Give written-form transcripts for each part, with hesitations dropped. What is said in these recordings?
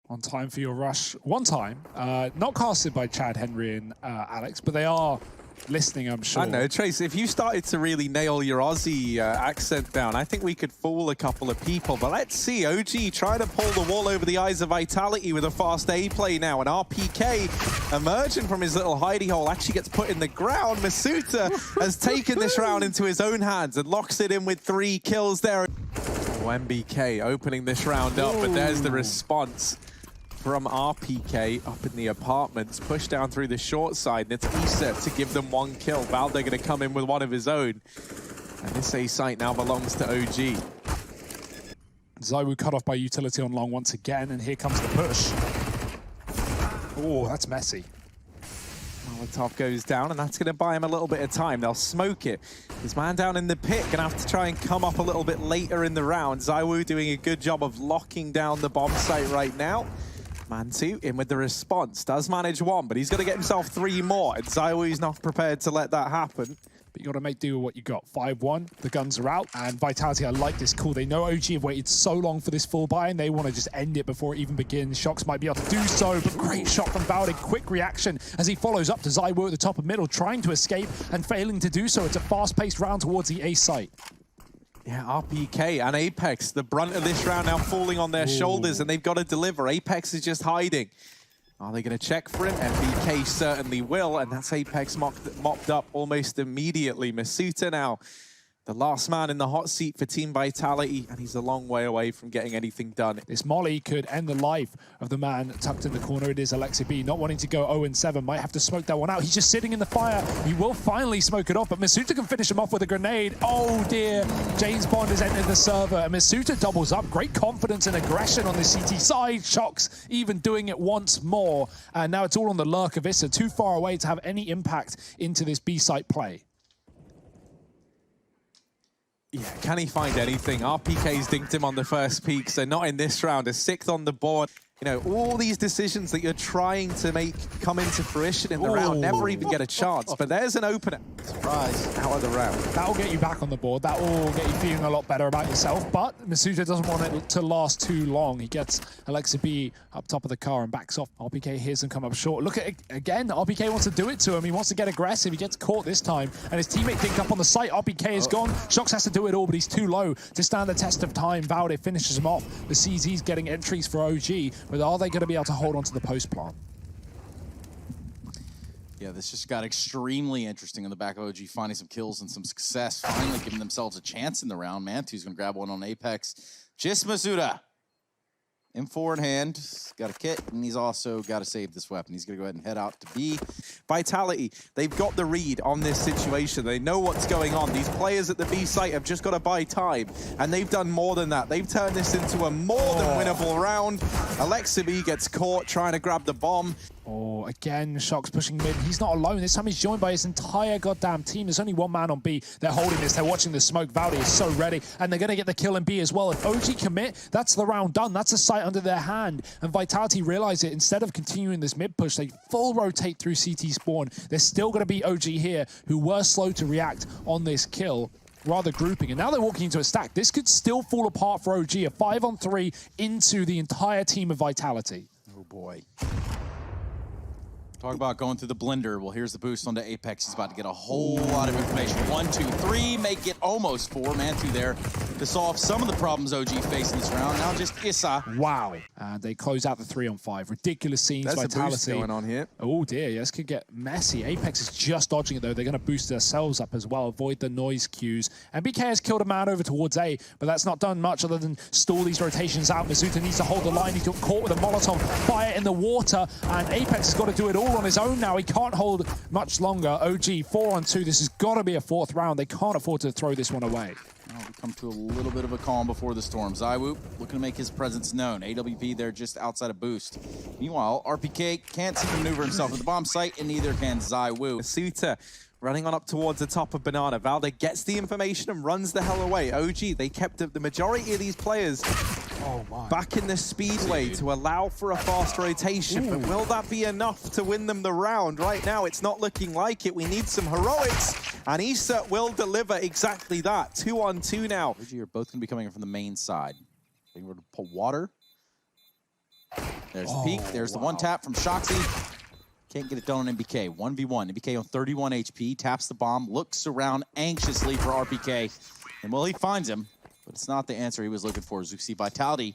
On time for your rush. One time. Not casted by Chad, Henry, and Alex, but they are listening, I'm sure. I know, Trace, if you started to really nail your Aussie accent down, I think we could fool a couple of people. But let's see, OG trying to pull the wool over the eyes of Vitality with a fast A play now. And RPK emerging from his little hidey hole actually gets put in the ground. Masuta has taken this round into his own hands and locks it in with 3 kills there. Oh, MBK opening this round up, but there's the response from RPK up in the apartments, push down through the short side, and it's ESET to give them 1 kill. Valde going to come in with one of his own. And this A site now belongs to OG. ZywOo cut off by utility on long once again, and here comes the push. Oh, that's messy. Molotov goes down, and that's going to buy him a little bit of time. They'll smoke it. His man down in the pit going to have to try and come up a little bit later in the round. ZywOo doing a good job of locking down the bomb site right now. Mantu in with the response, does manage 1, but he's got to get himself 3 more, and ZywOo's not prepared to let that happen. But you got to make do with what you got. 5-1, the guns are out, and Vitality, I like this call. They know OG have waited so long for this full buy, and they want to just end it before it even begins. Shox might be able to do so, but great shot from Valde. Quick reaction as he follows up to ZywOo at the top of middle, trying to escape and failing to do so. It's a fast-paced round towards the A site. Yeah, RPK and Apex, the brunt of this round now falling on their shoulders, and they've got to deliver. Apex is just hiding. Are they going to check for him? MBK certainly will, and that's Apex mopped up almost immediately. Masuta now, the last man in the hot seat for Team Vitality, and he's a long way away from getting anything done. This molly could end the life of the man tucked in the corner. It is Alexi, not wanting to go 0-7. Might have to smoke that one out. He's just sitting in the fire. He will finally smoke it off, but Masuta can finish him off with a grenade. Oh dear. James Bond has entered the server, and Masuta doubles up. Great confidence and aggression on the CT side. Shox even doing it once more. And now it's all on the lurk of Issa. Too far away to have any impact into this B-site play. Yeah, can he find anything? RPK's dinked him on the first peak, so not in this round. A 6th on the board. You know, all these decisions that you're trying to make come into fruition in the round never even get a chance. But there's an opener. Surprise, out of the round. That'll get you back on the board. That will get you feeling a lot better about yourself. But Masuta doesn't want it to last too long. He gets Alexa B up top of the car and backs off. RPK hears him come up short. Look at it again. RPK wants to do it to him. He wants to get aggressive. He gets caught this time. And his teammate dinked up on the site. RPK is gone. Shox has to do it all, but he's too low to stand the test of time. Valde finishes him off. The CZ's getting entries for OG. But are they going to be able to hold on to the post plant? Yeah, this just got extremely interesting in the back of OG, finding some kills and some success, finally giving themselves a chance in the round. Mantu's going to grab one on Apex. Just Masuta. M4 in hand, got a kit, and he's also got to save this weapon. He's going to go ahead and head out to B. Vitality, they've got the read on this situation. They know what's going on. These players at the B site have just got to buy time, and they've done more than that. They've turned this into a more than winnable round. Alexa B gets caught trying to grab the bomb. Oh, again, Shox pushing mid. He's not alone. This time he's joined by his entire goddamn team. There's only one man on B. They're holding this. They're watching the smoke. Valde is so ready, and they're going to get the kill in B as well. If OG commit, that's the round done. That's a sight under their hand. And Vitality realize it. Instead of continuing this mid push, they full rotate through CT spawn. There's still going to be OG here, who were slow to react on this kill. Rather grouping, and now they're walking into a stack. This could still fall apart for OG. A 5-on-3 into the entire team of Vitality. Oh boy. Talk about going through the blender. Well, here's the boost onto Apex. He's about to get a whole lot of information. 1, 2, 3, make it almost 4. Mantu there to solve some of the problems OG faced in this round. Now just Issa. Wow. They close out the 3-on-5. Ridiculous scenes. There's Vitality. a boost going on here. Oh dear, yeah, this could get messy. Apex is just dodging it though. They're going to boost themselves up as well, avoid the noise cues. And BK has killed a man over towards A, but that's not done much other than stall these rotations out. Masuta needs to hold the line. He got caught with a Molotov fire in the water, and Apex has got to do it all on his own now. He can't hold much longer. OG 4-on-2. This has got to be a 4th round. They can't afford to throw this one away. Well, we come to a little bit of a calm before the storm. ZywOo looking to make his presence known. AWP there just outside of boost. Meanwhile, RPK can't seem to maneuver himself at the bomb site, and neither can ZywOo. Masuta running on up towards the top of Banana. Valde gets the information and runs the hell away. OG, they kept the majority of these players back in the speedway to allow for a fast rotation. But will that be enough to win them the round? Right now, it's not looking like it. We need some heroics, and Issa will deliver exactly that. 2-on-2 now. OG are both going to be coming in from the main side. They were to pull water. There's the peek. There's the one tap from Shoxy. Can't get it done on MBK. 1v1. MBK on 31 HP. Taps the bomb. Looks around anxiously for RPK. And well, he finds him. But it's not the answer he was looking for. Zuxi Vitality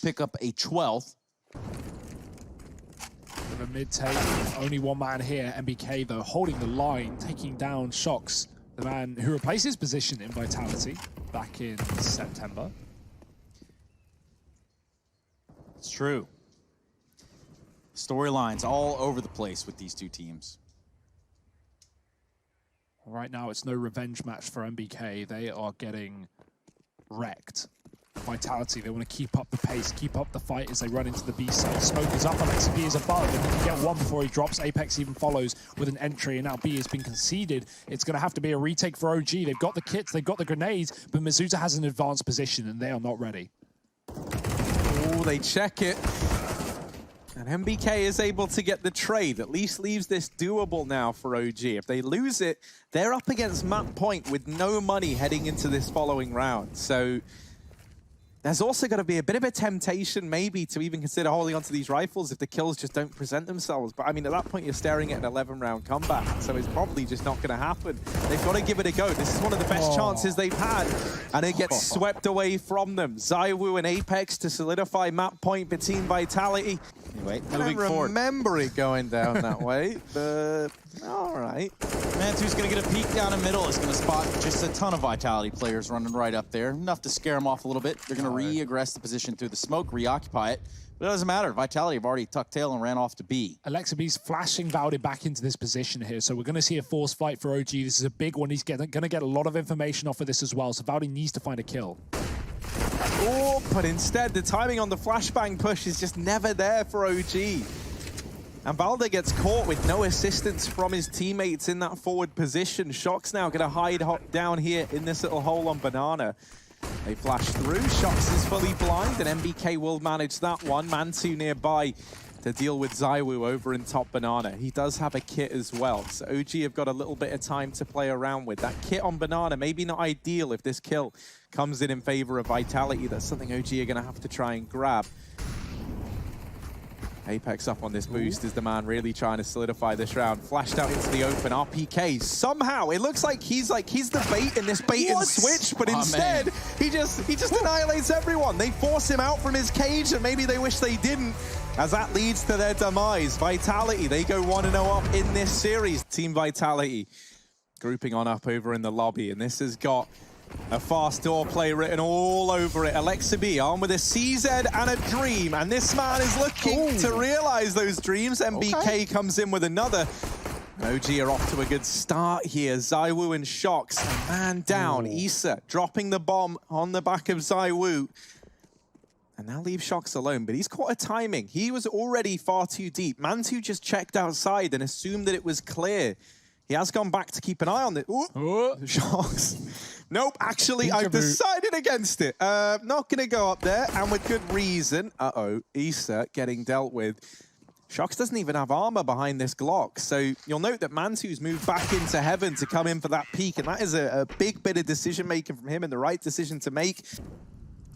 pick up a 12th. With a mid-take. Only one man here. MBK, though, holding the line. Taking down Shox, the man who replaced his position in Vitality back in September. It's true. Storylines all over the place with these two teams. Right now, it's no revenge match for MBK. They are getting wrecked. Vitality, they want to keep up the pace, keep up the fight as they run into the B side. Smoke is up, Alexa B is above, and he can get one before he drops. Apex even follows with an entry, and now B has been conceded. It's going to have to be a retake for OG. They've got the kits, they've got the grenades, but Mizuta has an advanced position, and they are not ready. Oh, they check it. And MBK is able to get the trade. At least leaves this doable now for OG. If they lose it, they're up against map point with no money heading into this following round. So there's also going to be a bit of a temptation maybe to even consider holding onto these rifles if the kills just don't present themselves. But I mean, at that point, you're staring at an 11-round comeback. So it's probably just not going to happen. They've got to give it a go. This is one of the best chances they've had. And it gets swept away from them. ZywOo and Apex to solidify map point between Vitality. Anyway, I don't remember it going down that way, but all right. Mantu's going to get a peek down the middle. Is going to spot just a ton of Vitality players running right up there. Enough to scare them off a little bit. They're going to re-aggress the position through the smoke, reoccupy it. But it doesn't matter. Vitality have already tucked tail and ran off to B. Alexa B's flashing Valdi back into this position here, so we're going to see a forced fight for OG. This is a big one. He's going to get a lot of information off of this as well, so Valdi needs to find a kill. Oh, but instead, the timing on the flashbang push is just never there for OG. And Valde gets caught with no assistance from his teammates in that forward position. Shox now going to hide down here in this little hole on Banana. They flash through. Shox is fully blind, and MBK will manage that one. Mantu nearby to deal with ZywOo over in top Banana. He does have a kit as well, so OG have got a little bit of time to play around with. That kit on Banana, maybe not ideal if this kill comes in favor of Vitality. That's something OG are going to have to try and grab. Apex up on this boost is the man really trying to solidify this round. Flashed out into the open. RPK somehow, it looks like he's the bait in this bait and switch, but instead he just annihilates everyone. They force him out from his cage, and maybe they wish they didn't, as that leads to their demise. Vitality, they go 1-0 up in this series. Team Vitality grouping on up over in the lobby, and this has got a fast door play written all over it. Alexa B armed with a CZ and a dream, and this man is looking to realize those dreams. MBK comes in with another. OG are off to a good start here. ZywOo and Shox, a man down. Issa dropping the bomb on the back of ZywOo. And now leave Shox alone, but he's caught a timing. He was already far too deep. Mantu just checked outside and assumed that it was clear. He has gone back to keep an eye on it. Shox. Nope, actually, I've decided against it. Not going to go up there, and with good reason. Uh-oh, Issa getting dealt with. Shox doesn't even have armor behind this Glock, so you'll note that Mantu's moved back into heaven to come in for that peak, and that is a big bit of decision-making from him and the right decision to make.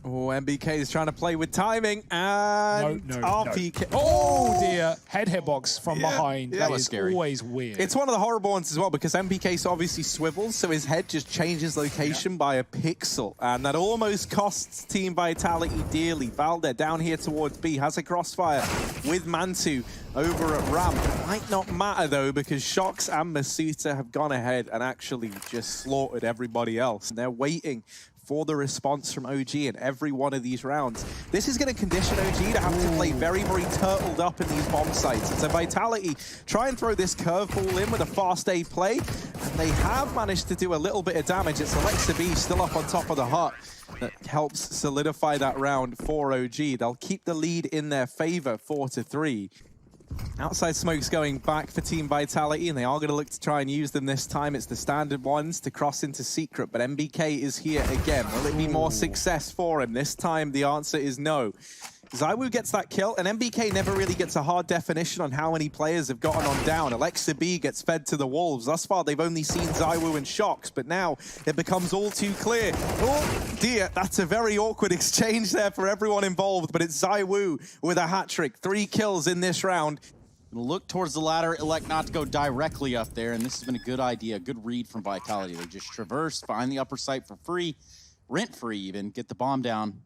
Oh, MBK is trying to play with timing, and RPK. No. Oh dear, head hitbox from behind. Yeah, that was scary. Always weird. It's one of the horrible ones as well, because MBK obviously swivels, so his head just changes location by a pixel, and that almost costs Team Vitality dearly. Valde down here towards B has a crossfire with Mantu over at ramp. It might not matter though, because Shox and Masuta have gone ahead and actually just slaughtered everybody else. And they're waiting for the response from OG in every one of these rounds. This is going to condition OG to have to play very, very turtled up in these bomb sites. And so Vitality try and throw this curveball in with a fast A play, and they have managed to do a little bit of damage. It's Alexa B still up on top of the hut that helps solidify that round for OG. They'll keep the lead in their favor, 4-3. Outside smoke's going back for Team Vitality, and they are going to look to try and use them this time. It's the standard ones to cross into secret, but MBK is here again. Will it be more success for him? This time the answer is no. ZywOo gets that kill, and MBK never really gets a hard definition on how many players have gotten on down. Alexa B gets fed to the wolves. Thus far, they've only seen ZywOo and Shox, but now it becomes all too clear. Oh dear, that's a very awkward exchange there for everyone involved, but it's ZywOo with a hat-trick. 3 kills in this round. Look towards the ladder, elect not to go directly up there, and this has been a good idea, a good read from Vitality. They just traverse, find the upper site for free, rent-free even, get the bomb down.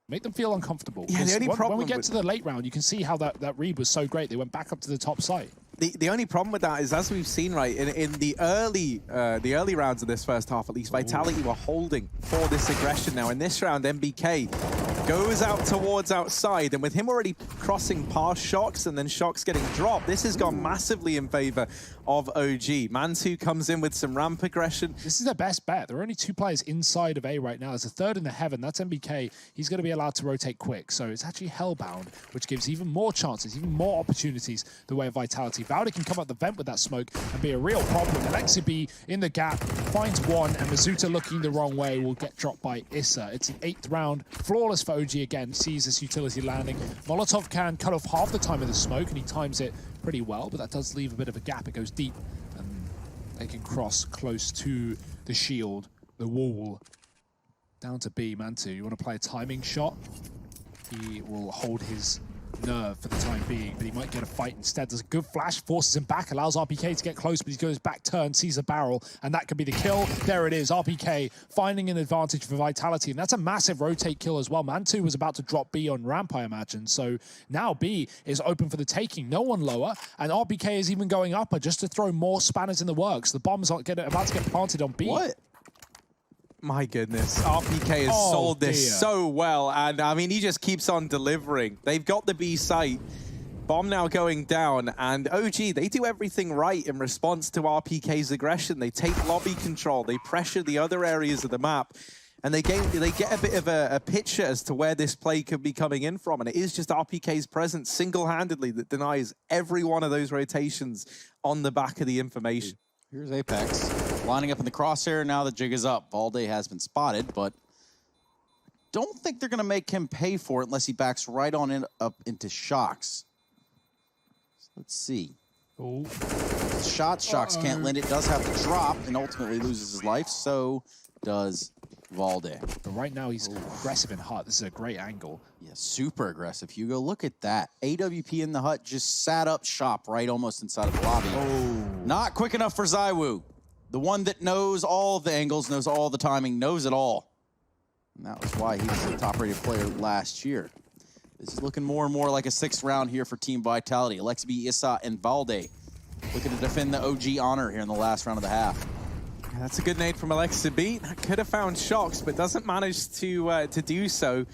Make them feel uncomfortable. Yeah, the only problem when we get to the late round, you can see how that read was so great. They went back up to the top site. The only problem with that is, as we've seen, right, in the early rounds of this first half, at least, Vitality were holding for this aggression. Now, in this round, MBK goes out towards outside, and with him already crossing past Shox and then Shox getting dropped, this has gone massively in favor of OG. Mantu comes in with some ramp aggression. This is their best bet. There are only 2 players inside of A right now. There's a third in the heaven. That's MBK. He's going to be allowed to rotate quick. So it's actually Hellbound, which gives even more chances, even more opportunities the way of Vitality. Valde can come up the vent with that smoke and be a real problem. Alexa B in the gap, finds one, and Mazuta looking the wrong way will get dropped by Issa. It's an 8th round. Flawless for OG again. Sees this utility landing. Molotov can cut off half the time of the smoke, and he times it pretty well, but that does leave a bit of a gap. It goes deep, and they can cross close to the shield, the wall. Down to B, Mantu. You want to play a timing shot? He will hold his nerve for the time being, but he might get a fight instead. There's a good flash, forces him back, allows RPK to get close, but he goes back turn, sees a barrel, and that could be the kill. There it is, RPK finding an advantage for Vitality, and that's a massive rotate kill as well. Mantu was about to drop B on ramp, I imagine, so now B is open for the taking. No one lower, and RPK is even going upper just to throw more spanners in the works. The bomb's about to get planted on B. What? My goodness, RPK has sold this so well, and I mean, he just keeps on delivering. They've got the B site, bomb now going down, and OG, they do everything right in response to RPK's aggression. They take lobby control, they pressure the other areas of the map, and they get a bit of a picture as to where this play could be coming in from, and it is just RPK's presence single-handedly that denies every one of those rotations on the back of the information. Here's Apex. Lining up in the crosshair, now the jig is up. Valde has been spotted, but don't think they're going to make him pay for it unless he backs right on in, up into Shox. So let's see. Ooh. Shox can't land it, does have to drop, and ultimately loses his life, so does Valde. But right now, he's aggressive and hot. This is a great angle. Yeah, super aggressive, Hugo. Look at that. AWP in the hut just sat up shop right almost inside of the lobby. Oh. Not quick enough for ZywOo. The one that knows all the angles, knows all the timing, knows it all. And that was why he was the top-rated player last year. This is looking more and more like a 6th round here for Team Vitality. Alexa B, Issa, and Valde looking to defend the OG honor here in the last round of the half. That's a good nade from Alexa B. That could have found Shox, but doesn't manage to do so.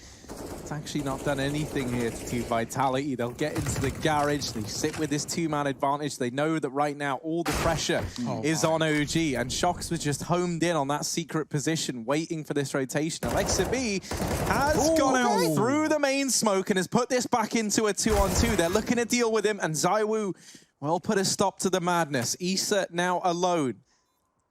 It's actually not done anything here to Team Vitality. They'll get into the garage. They sit with this 2-man advantage. They know that right now all the pressure is on OG, and Shox was just homed in on that secret position, waiting for this rotation. Alexa B has gone out through the main smoke and has put this back into a 2-on-2. They're looking to deal with him, and ZywOo, well, put a stop to the madness. Issa now alone.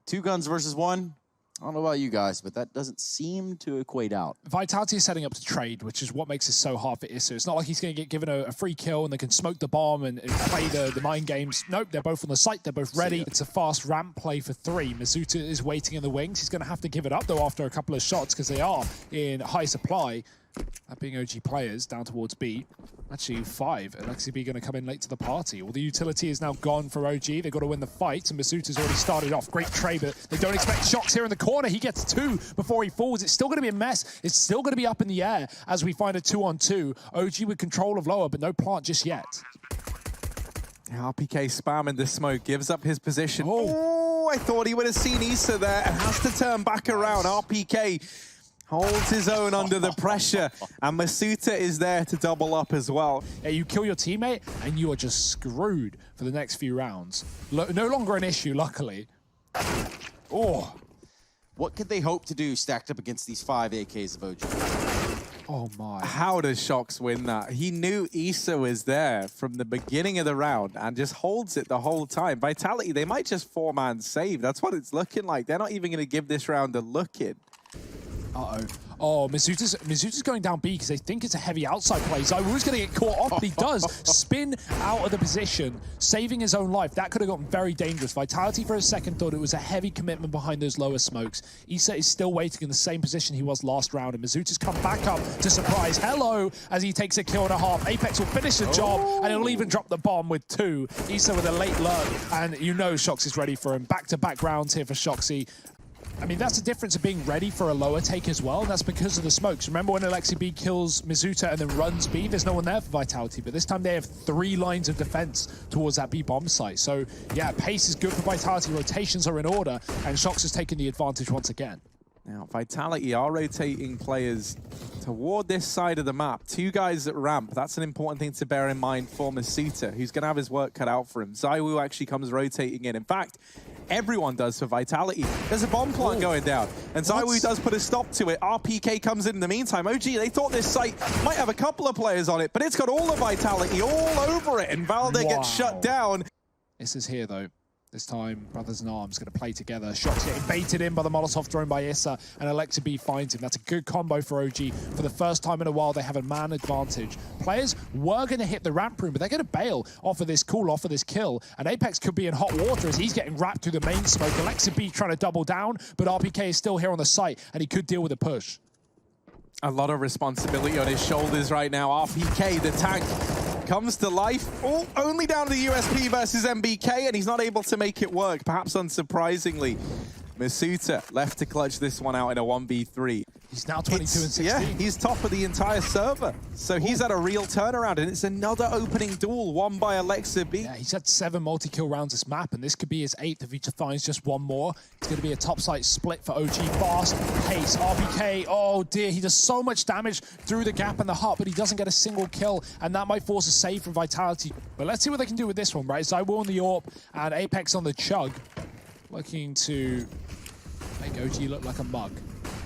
2 guns versus 1. I don't know about you guys, but that doesn't seem to equate out. Vitality is setting up to trade, which is what makes it so hard for Issa. It's not like he's going to get given a free kill and they can smoke the bomb and play the mind games. Nope, they're both on the site. They're both ready. It's a fast ramp play for 3. Mazuta is waiting in the wings. He's going to have to give it up, though, after a couple of shots because they are in high supply. That being OG players down towards B. Actually, 5. Alexa B going to come in late to the party. All the utility is now gone for OG. They've got to win the fight, and Masuta's already started off. Great trade, but they don't expect Shox here in the corner. He gets 2 before he falls. It's still going to be a mess. It's still going to be up in the air as we find a 2-on-2. OG with control of lower, but no plant just yet. RPK spamming the smoke, gives up his position. Oh, I thought he would have seen Issa there and has to turn back around. RPK holds his own under the pressure, and Masuta is there to double up as well. Yeah, you kill your teammate, and you are just screwed for the next few rounds. No longer an issue, luckily. Oh. What could they hope to do stacked up against these 5 AKs of OG? Oh my. How does Shox win that? He knew Issa was there from the beginning of the round and just holds it the whole time. Vitality, they might just 4-man save. That's what it's looking like. They're not even going to give this round a look in. Uh-oh. Oh, Mizuta's going down B because they think it's a heavy outside play. ZywOo's going to get caught off, but he does spin out of the position, saving his own life. That could have gotten very dangerous. Vitality for a second thought it was a heavy commitment behind those lower smokes. Issa is still waiting in the same position he was last round, and Mizuta's come back up to surprise Hello as he takes a kill and a half. Apex will finish the job, and he'll even drop the bomb with 2. Issa with a late lurk, and you know Shox is ready for him. Back-to-back rounds here for Shoxy. I mean, that's the difference of being ready for a lower take as well, and that's because of the smokes. Remember when Alexi B kills Mizuta and then runs B? There's no one there for Vitality, but this time they have 3 lines of defense towards that B bomb site. So, yeah, pace is good for Vitality, rotations are in order, and Shox has taken the advantage once again. Now, Vitality are rotating players toward this side of the map. 2 guys at ramp. That's an important thing to bear in mind for Masuta, who's going to have his work cut out for him. ZywOo actually comes rotating in. In fact, everyone does for Vitality. There's a bomb plant going down, and ZywOo does put a stop to it. RPK comes in the meantime. OG, they thought this site might have a couple of players on it, but it's got all of Vitality all over it, and Valde gets shut down. This is here, though. This time, Brothers in Arms going to play together. Shots getting baited in by the Molotov thrown by Issa, and Alexa B finds him. That's a good combo for OG. For the first time in a while, they have a man advantage. Players were going to hit the ramp room, but they're going to bail off of this cool, off of this kill. And Apex could be in hot water as he's getting wrapped through the main smoke. Alexa B trying to double down, but RPK is still here on the site, and he could deal with a push. A lot of responsibility on his shoulders right now. RPK, the tank, comes to life, only down to the USP versus MBK, and he's not able to make it work, perhaps unsurprisingly. Masuta left to clutch this one out in a 1v3. He's now 22 and 16. Yeah, he's top of the entire server. So he's had a real turnaround, and it's another opening duel won by Alexa B. Yeah, he's had 7 multi-kill rounds this map, and this could be his 8th if he finds just one more. It's going to be a top site split for OG. Fast pace, RPK, oh dear, he does so much damage through the gap and the hut, but he doesn't get a single kill, and that might force a save from Vitality. But let's see what they can do with this one, right? ZywOo on the AWP and Apex on the chug, looking to make OG look like a mug.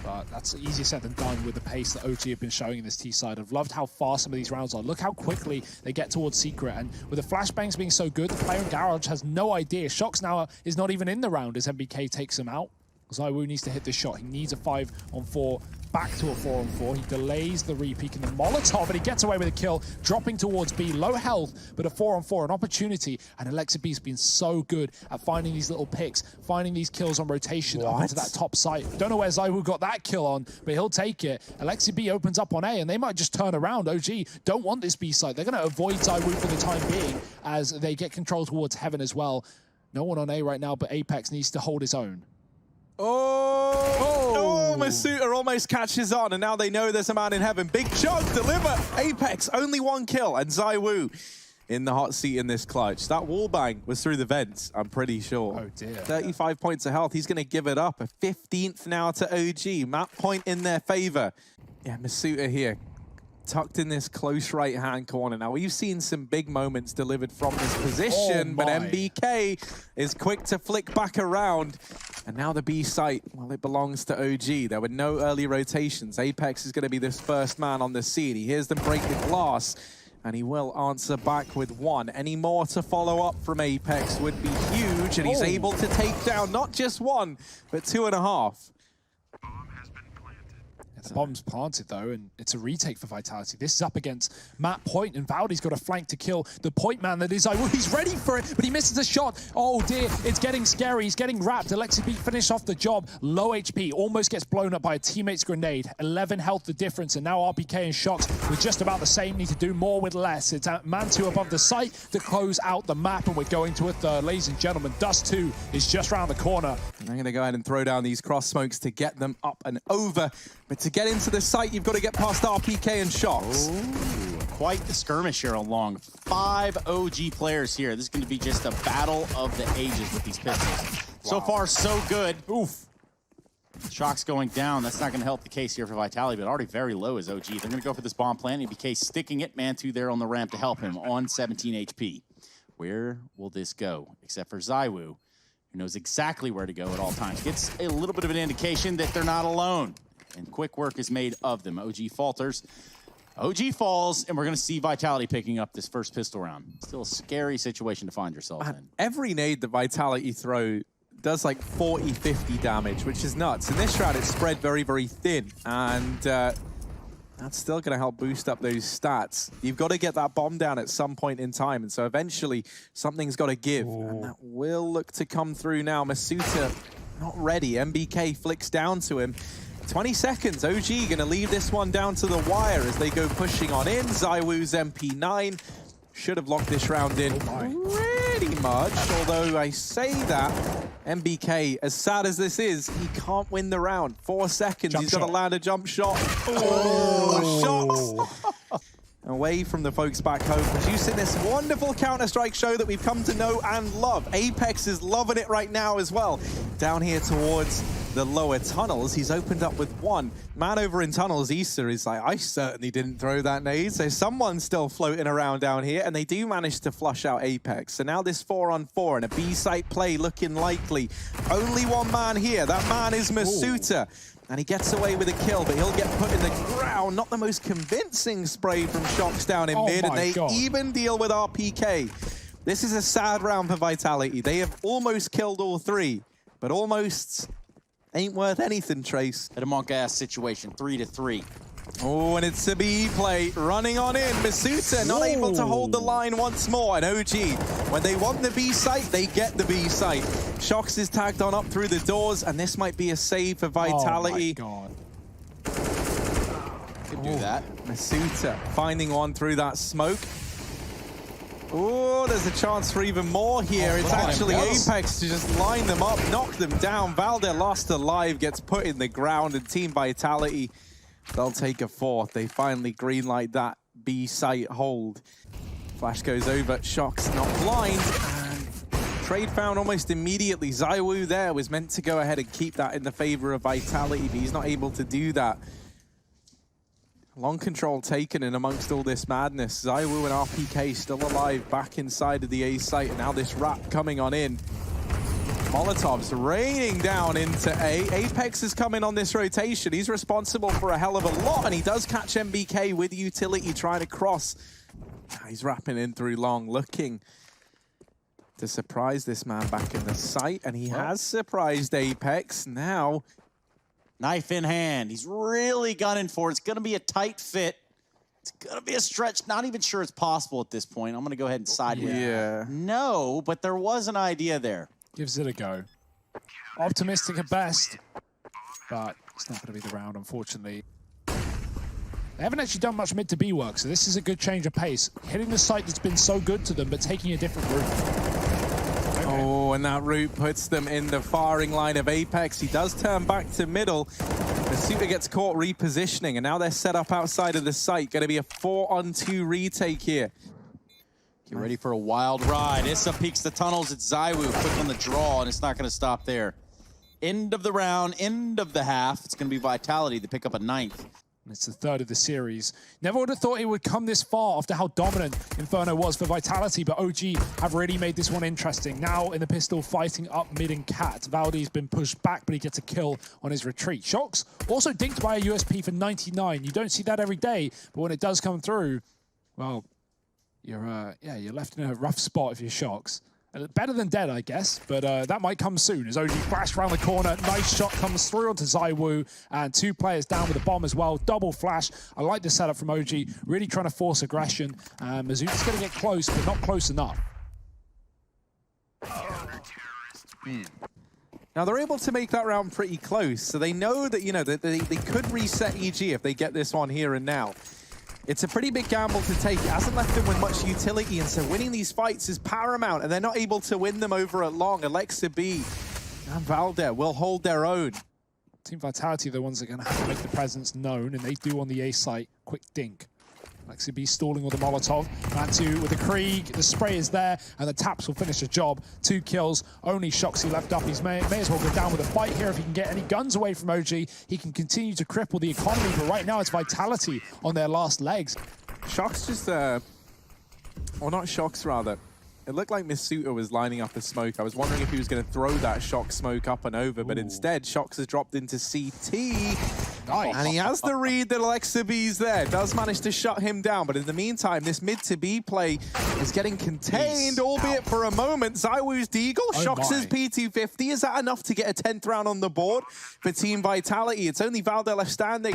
But that's easier said than done with the pace that OG have been showing in this T side. I've loved how fast some of these rounds are. Look how quickly they get towards Secret. And with the flashbangs being so good, the player in Garage has no idea. Shox now is not even in the round as MBK takes him out. ZywOo needs to hit this shot. He needs a 5-on-4, back to a 4-on-4. He delays the re-peek in the Molotov, and he gets away with a kill, dropping towards B. Low health, but a 4-on-4, an opportunity. And Alexa B's been so good at finding these little picks, finding these kills on rotation up into that top site. Don't know where ZywOo got that kill on, but he'll take it. Alexa B opens up on A, and they might just turn around. OG don't want this B site. They're going to avoid ZywOo for the time being as they get control towards Heaven as well. No one on A right now, but Apex needs to hold his own. Oh, Masuta almost catches on, and now they know there's a man in heaven. Big chunk, deliver. Apex, only 1 kill, and ZywOo in the hot seat in this clutch. That wallbang was through the vents, I'm pretty sure. Oh dear. 35 points of health. He's going to give it up. A 15th now to OG. Map point in their favor. Yeah, Masuta here, tucked in this close right-hand corner. Now, we've seen some big moments delivered from this position, but MBK is quick to flick back around. And now the B site, well, it belongs to OG. There were no early rotations. Apex is going to be this first man on the scene. He hears them break the glass, and he will answer back with 1. Any more to follow up from Apex would be huge, and he's able to take down not just 1, but 2.5. The bomb's planted, though, and it's a retake for Vitality. This is up against Matt Point, and Valde's got a flank to kill the point man that is ZywOo. He's ready for it, but he misses a shot. Oh, dear. It's getting scary. He's getting wrapped. Alexa B finished off the job. Low HP. Almost gets blown up by a teammate's grenade. 11 health the difference, and now RPK and Shox with just about the same. Need to do more with less. It's man 2 above the site to close out the map, and we're going to a third. Ladies and gentlemen, Dust 2 is just around the corner. And they're going to go ahead and throw down these cross smokes to get them up and over. But to get into the site, you've got to get past RPK and Shox. Ooh, quite the skirmish here along. 5 OG players here. This is going to be just a battle of the ages with these pistols. Wow. So far, so good. Oof. Shox going down. That's not going to help the case here for Vitality, but already very low is OG. They're going to go for this bomb plant. ABK sticking it. Man 2 there on the ramp to help him on 17 HP. Where will this go? Except for ZywOo, who knows exactly where to go at all times. Gets a little bit of an indication that they're not alone. And quick work is made of them. OG falters. OG falls, and we're going to see Vitality picking up this first pistol round. Still a scary situation to find yourself in. Every nade that Vitality throw, does like 40, 50 damage, which is nuts. In this round, it's spread very, very thin, and that's still going to help boost up those stats. You've got to get that bomb down at some point in time, and so eventually something's got to give, and that will look to come through now. Masuta not ready. MBK flicks down to him. 20 seconds. OG going to leave this one down to the wire as they go pushing on in. ZywOo's MP9 should have locked this round in pretty much, although I say that MBK, as sad as this is, he can't win the round. 4 seconds, he's got to land a jump shot. Oh, shots! Away from the folks back home, producing this wonderful Counter-Strike show that we've come to know and love. Apex is loving it right now as well. Down here towards the lower tunnels, he's opened up with one. Man over in tunnels, Issa is like, I certainly didn't throw that nade. So someone's still floating around down here, and they do manage to flush out Apex. So now this 4-on-4 and a B-site play looking likely. Only one man here. That man is Masuta. And he gets away with a kill, but he'll get put in the ground. Not the most convincing spray from Shox down in mid, and they even deal with RPK. This is a sad round for Vitality. They have almost killed all three, but almost ain't worth anything, Trace. At a monk-ass situation, 3-3. Oh, and it's a B play running on in. Masuta not able to hold the line once more. And OG, when they want the B site, they get the B site. Shox is tagged on up through the doors, and this might be a save for Vitality. Oh my God. Could do that. Masuta finding one through that smoke. Oh, there's a chance for even more here. It's actually Apex to just line them up, knock them down. Valde lost alive, gets put in the ground, and Team Vitality, they'll take a fourth. They finally greenlight that B site hold. Flash goes over, Shox not blind, and trade found almost immediately. ZywOo there was meant to go ahead and keep that in the favor of Vitality, but he's not able to do that. Long control taken in amongst all this madness. ZywOo and RPK still alive back inside of the A site, and now this wrap coming on in. Molotovs raining down into A. Apex is coming on this rotation. He's responsible for a hell of a lot, and he does catch MBK with utility trying to cross. He's wrapping in through long, looking to surprise this man back in the site, and he has surprised Apex. Now, knife in hand. He's really gunning for it. It's going to be a tight fit. It's going to be a stretch. Not even sure it's possible at this point. I'm going to go ahead and side with it. No, but there was an idea there. Gives it a go. Optimistic at best, but it's not going to be the round, unfortunately. They haven't actually done much mid to B work, so this is a good change of pace. Hitting the site that's been so good to them, but taking a different route. Okay. Oh, and that route puts them in the firing line of Apex. He does turn back to middle. Masuta gets caught repositioning, and now they're set up outside of the site. Going to be a 4-on-2 retake here. Get ready for a wild ride. Issa peeks the tunnels. It's ZywOo quick on the draw, and it's not going to stop there. End of the round, end of the half. It's going to be Vitality to pick up a 9th. It's the 3rd of the series. Never would have thought it would come this far after how dominant Inferno was for Vitality, but OG have really made this one interesting. Now in the pistol, fighting up mid and cat. Valde's been pushed back, but he gets a kill on his retreat. Shox also dinked by a USP for 99. You don't see that every day, but when it does come through, well, you're left in a rough spot if you're Shox. Better than dead, I guess, but that might come soon as OG flashed around the corner. Nice shot comes through onto ZywOo, and 2 players down with a bomb as well. Double flash. I like the setup from OG, really trying to force aggression. Mazuta's going to get close, but not close enough. Now they're able to make that round pretty close, so they know that, you know, that they could reset EG if they get this one here and now. It's a pretty big gamble to take. It hasn't left them with much utility, and so winning these fights is paramount, and they're not able to win them over at long. Alexa B and Valde will hold their own. Team Vitality are the ones that are going to have to make the presence known, and they do on the A site. Quick dink. Alexa B stalling with the Molotov. Matu with the Krieg. The spray is there, and the taps will finish the job. 2 kills. Only Shoxy left up. He may as well go down with a fight here if he can get any guns away from OG. He can continue to cripple the economy, but right now it's Vitality on their last legs. Shox just, or not Shox rather. It looked like Masuta was lining up a smoke. I was wondering if he was going to throw that Shox smoke up and over, but instead Shox has dropped into CT. Nice. And he has the read that Alexa B's there. Does manage to shut him down, but in the meantime, this mid to B play is getting contained, albeit for a moment. ZywOo's Deagle shocks his P250. Is that enough to get a 10th round on the board for Team Vitality? It's only Valde left standing.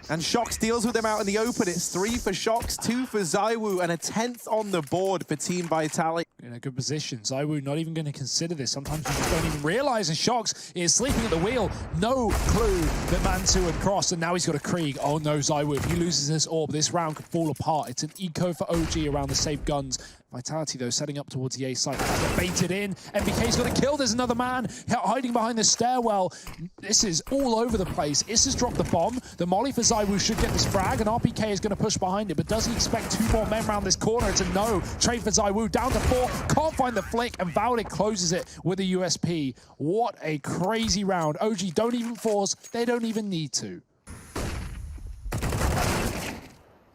And Shox deals with him out in the open. It's 3 for Shox, 2 for ZywOo, and a 10th on the board for Team Vitality. In a good position. ZywOo not even going to consider this. Sometimes you just don't even realize. And Shox is sleeping at the wheel. No clue that Mantu had crossed. And now he's got a Krieg. Oh no, ZywOo. If he loses this orb, this round could fall apart. It's an eco for OG around the safe guns. Vitality, though, setting up towards the A site. Get baited in. MBK's got a kill. There's another man hiding behind the stairwell. This is all over the place. Iss has dropped the bomb. The molly for ZywOo should get this frag, and RPK is going to push behind it. But does he expect 2 more men around this corner? It's a no. Trade for ZywOo. Down to 4. Can't find the flick, and Valde closes it with a USP. What a crazy round. OG don't even force. They don't even need to.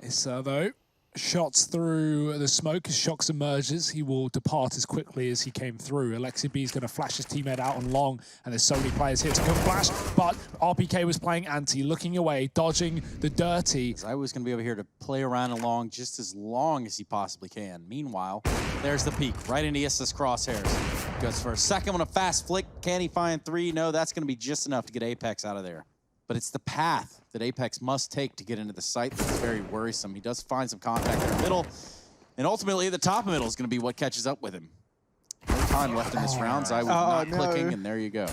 Issa, though, shots through the smoke as Shox emerges. He will depart as quickly as he came through. Alexi B is going to flash his teammate out on long, and there's so many players here to come flash, but RPK was playing anti, looking away, dodging the dirty. ZywOo's going to be over here to play around along just as long as he possibly can. Meanwhile, there's the peek, right into Issa's crosshairs. Goes for a second on a fast flick. Can he find 3? No, that's going to be just enough to get Apex out of there. But it's the path that Apex must take to get into the site that's very worrisome. He does find some contact in the middle, and ultimately the top of middle is going to be what catches up with him. No time left in this round. ZywOo not clicking, and there you go.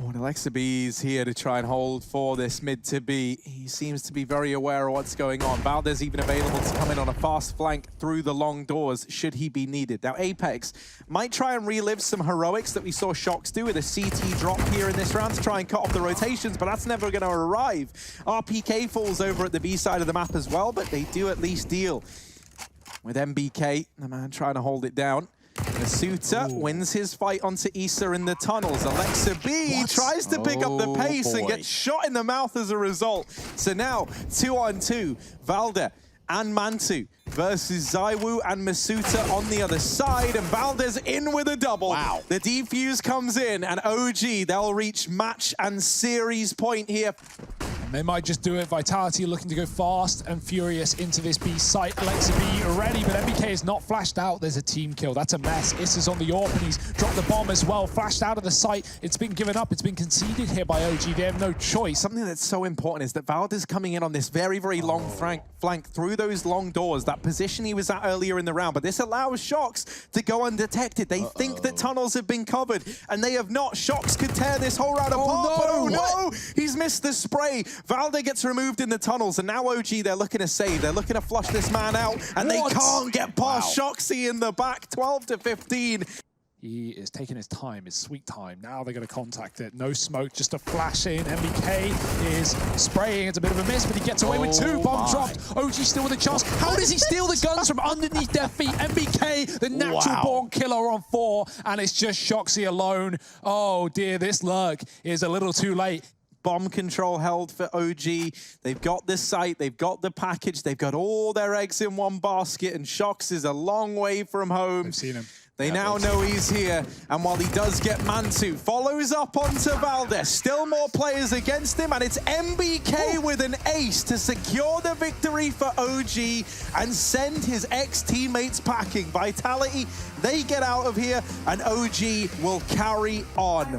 Oh, and Alexa B's here to try and hold for this mid to B. He seems to be very aware of what's going on. Valde's even available to come in on a fast flank through the long doors should he be needed. Now, Apex might try and relive some heroics that we saw Shox do with a CT drop here in this round to try and cut off the rotations, but that's never going to arrive. RPK falls over at the B side of the map as well, but they do at least deal with MBK, the man trying to hold it down. Masuta wins his fight onto Issa in the tunnels. Alexa B tries to pick up the pace and gets shot in the mouth as a result. So now, 2-on-2, Valde and Mantu versus ZywOo and Masuta on the other side, and Valde's in with a double. Wow. The defuse comes in, and OG, they'll reach match and series point here. They might just do it. Vitality looking to go fast and furious into this B site. Alexa B ready, but MBK is not flashed out. There's a team kill. That's a mess. Issa's on the AWP, and he's dropped the bomb as well. Flashed out of the site. It's been given up. It's been conceded here by OG. They have no choice. Something that's so important is that Valde's coming in on this very, very long flank through those long doors, that position he was at earlier in the round. But this allows Shox to go undetected. They think that tunnels have been covered, and they have not. Shox could tear this whole round apart, but oh no! He's missed the spray. Valde gets removed in the tunnels, and now OG, they're looking to save. They're looking to flush this man out, and they can't get past Shoxy in the back, 12-15. He is taking his time, his sweet time. Now they're going to contact it. No smoke, just a flash in. MBK is spraying. It's a bit of a miss, but he gets away with 2. Bomb dropped. OG still with a chance. How does he steal the guns from underneath their feet? MBK, the natural-born killer on 4, and it's just Shoxy alone. Oh dear, this lurk is a little too late. Bomb control held for OG. They've got the site, they've got the package, they've got all their eggs in one basket, and Shox is a long way from home. I've seen him. They now know he's here, and while he does get Mantu, follows up onto Valde. Still more players against him, and it's MBK with an ace to secure the victory for OG and send his ex-teammates packing. Vitality, they get out of here, and OG will carry on.